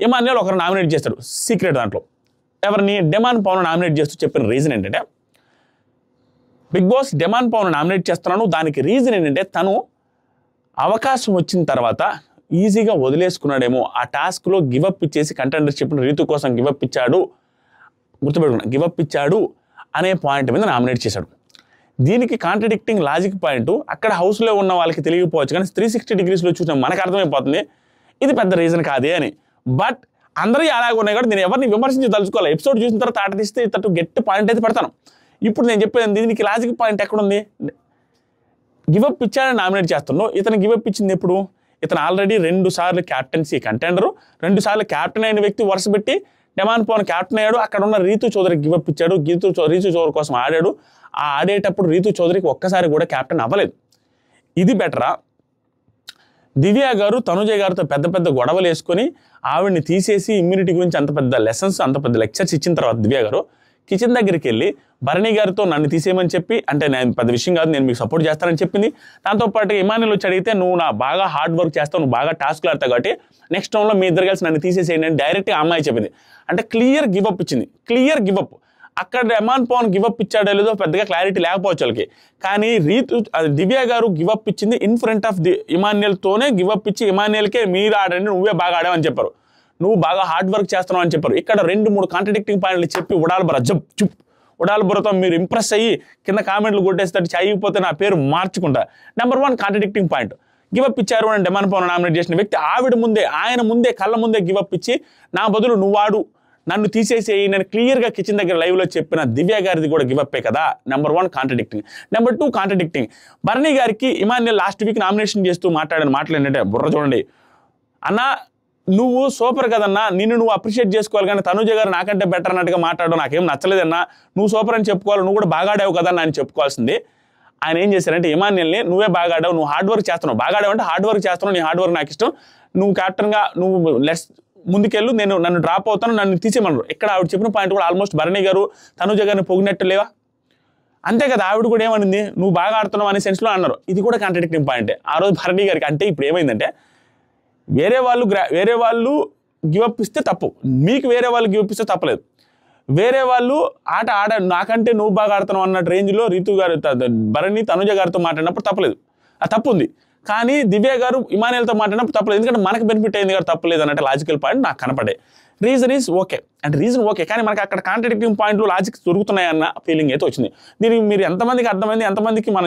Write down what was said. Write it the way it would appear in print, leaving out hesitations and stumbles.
ఇమాన్యుయల్ ఒకరు నామినేట్ చేస్తాడు సీక్రెట్ దాంట్లో. ఎవరిని? డెమాన్ పవన్ నామినేట్ చేస్తూ చెప్పిన రీజన్ ఏంటంటే, Bigg Boss demon Pavan nominate చేస్తున్నాను, దానికి రీజన్ ఏంటంటే తను అవకాశం వచ్చిన తర్వాత ఈజీగా వదిలేసుకున్నాడేమో, ఆ టాస్క్లో గివప్ ఇచ్చేసి కంటెండర్షిప్ని రీతు కోసం గివప్ ఇచ్చాడు, గుర్తుపెట్టుకున్నా, గివప్ ఇచ్చాడు అనే పాయింట్ మీద నామినేట్ చేశాడు. దీనికి కాంట్రడిక్టింగ్ లాజిక్ పాయింట్ అక్కడ హౌస్లో ఉన్న వాళ్ళకి తెలియకపోవచ్చు, కానీ 360 డిగ్రీస్లో చూసిన మనకు అర్థమైపోతుంది ఇది పెద్ద రీజన్ కాదే అని. బట్ అందరూ అలాగే ఉన్నాయి కాబట్టి నేను ఎవరిని విమర్శించి తలుచుకోవాలి. ఎపిసోడ్ చూసిన తర్వాత ఆట తీస్తే ఇతను గట్టి పాయింట్ అయితే పెడతాను. ఇప్పుడు నేను చెప్పేది దీనికి లాజిక్ పాయింట్ ఎక్కడుంది? గివప్ ఇచ్చాడని నామినేట్ చేస్తున్నావు, ఇతను గివప్ ఇచ్చింది ఎప్పుడు? ఇతను ఆల్రెడీ 2 సార్లు క్యాప్టెన్సీ కంటెండరు, 2 సార్లు క్యాప్టెన్ అయిన వ్యక్తి వరుస పెట్టి డెమాన్ పవన్ క్యాప్టెన్ అయ్యాడు, అక్కడ ఉన్న రీతు చౌదరికి గివప్ ఇచ్చాడు, రీతు చౌదరి కోసం ఆడాడు. ఆ ఆడేటప్పుడు రీతు చౌదరికి ఒక్కసారి కూడా క్యాప్టెన్ అవ్వలేదు. ఇది బెటరా? దివ్య గారు తనుజ గారితో పెద్ద పెద్ద గొడవలు వేసుకొని ఆవిడ్ని తీసేసి ఇమ్యూనిటీ గురించి అంత పెద్ద లెసన్స్, అంత పెద్ద లెక్చర్స్ ఇచ్చిన తర్వాత దివ్య గారు కిచెన్ దగ్గరికి వెళ్ళి భరణి గారితో నన్ను తీసేయమని చెప్పి, అంటే నేను పెద్ద విషయం కాదు, నేను మీకు సపోర్ట్ చేస్తానని చెప్పింది. దాంతోపాటు ఇమాన్యుయల్ వచ్చి అడిగితే నువ్వు నా బాగా హార్డ్ వర్క్ చేస్తావు, నువ్వు బాగా టాస్క్లు ఆడతావు కాబట్టి నెక్స్ట్ రౌండ్లో మీ ఇద్దరు కలిసి నన్ను తీసేసేయండి అని డైరెక్ట్గా అమ్మాయి చెప్పింది. అంటే క్లియర్ గివప్ ఇచ్చింది, క్లియర్ గివప్. అక్కడ డెమాన్ పవన్ గివప్ ఇచ్చాడో లేదో పెద్దగా క్లారిటీ లేకపోవచ్చు వాళ్ళకి, కానీ దివ్య గారు గివప్ ఇచ్చింది ఇన్ ఫ్రంట్ ఆఫ్ ఇమాన్యుయల్తోనే గివప్ ఇచ్చి ఇమాన్యుయల్కే మీరు ఆడండి, నువ్వే బాగా ఆడావని చెప్పారు, నువ్వు బాగా హార్డ్ వర్క్ చేస్తున్నావు అని చెప్పారు. ఇక్కడ 2-3 కాంట్రడిక్టింగ్ పాయింట్లు చెప్పి ఉడాలబురతో మీరు ఇంప్రెస్ అయ్యి కింద కామెంట్లు కొట్టేస్తే అయిపోతే నా పేరు మార్చుకుంటా. నెంబర్ 1 కాంట్రడిక్టింగ్ పాయింట్, గివప్ ఇచ్చారు అని డెమాన్ పవన్ నామినేట్ చేసిన వ్యక్తి ఆయన ముందే కళ్ళ ముందే గివప్ ఇచ్చి నా బదులు నువ్వాడు, నన్ను తీసేసేయి నేను క్లియర్గా కిచెన్ దగ్గర లైవ్లో చెప్పిన దివ్య గారిది కూడా గివప్పే కదా. Number 1 contradicting. Number 2 contradicting, Bharani గారికి ఇమాన్యుయల్ లాస్ట్ వీక్ నామినేషన్ చేస్తూ మాట్లాడిన మాటలు ఏంటంటే, బుర్ర చూడండి అన్న, నువ్వు సూపర్ కదన్నా, నిన్ను నువ్వు అప్రిషియేట్ చేసుకోవాలి, కానీ తనుజ గారు నాకంటే బెటర్ అన్నట్టుగా మాట్లాడడం నాకేం నచ్చలేదన్నా, నువ్వు సూపర్ అని చెప్పుకోవాలి, నువ్వు కూడా బాగా ఆడావు కదా అని చెప్పుకోవాల్సింది. ఆయన ఏం చేశారంటే ఇమాన్యుయల్ని నువ్వే బాగా ఆడావు, నువ్వు హార్డ్ వర్క్ చేస్తున్నావు, బాగా ఆడావు అంటే హార్డ్ వర్క్ చేస్తున్నావు, నీ హార్డ్ వర్క్ నాకు ఇష్టం, నువ్వు క్యాప్టెన్గా నువ్వు ముందుకెళ్ళు, నన్ను డ్రాప్ అవుతాను, నన్ను తీసేయమన్నారు. ఇక్కడ ఆవిడ చెప్పిన పాయింట్ కూడా ఆల్మోస్ట్ భరణి గారు తనుజ గారిని పొగినట్టు లేవా? అంతే కదా, ఆవిడ కూడా ఏమనింది, నువ్వు బాగా ఆడుతున్నావు అనే సెన్స్లో అన్నారు. ఇది కూడా కాంట్రడిక్టింగ్ పాయింటే ఆ రోజు భరణి గారికి. అంటే ఇప్పుడు ఏమైందంటే వేరే వాళ్ళు గివప్ ఇస్తే తప్పు, మీకు వేరే వాళ్ళు గివప్ ఇస్తే తప్పలేదు. వేరే వాళ్ళు ఆట నాకంటే నువ్వు బాగా ఆడుతున్నావు అన్న రేంజ్లో రీతు గారు భరణి తనుజ గారితో మాట్లాడినప్పుడు తప్పలేదు, ఆ తప్పు ఉంది. కానీ దివ్య గారు ఇమాన్యుయల్తో మాట్లాడినప్పుడు తప్పలేదు, ఎందుకంటే మనకు బెనిఫిట్ అయింది కాబట్టి తప్పలేదు అన్నట్టు లాజికల్ పాయింట్ నాకు కనపడే. రీజన్ ఈజ్ ఓకే, అంటే రీజన్ ఓకే, కానీ మనకి అక్కడ కాంట్రడిక్టింగ్ పాయింట్లు లాజిక్ దొరుకుతున్నాయన్న ఫీలింగ్ అయితే వచ్చింది. దీనికి మీరు ఎంతమందికి అర్థమైంది, ఎంతమందికి మన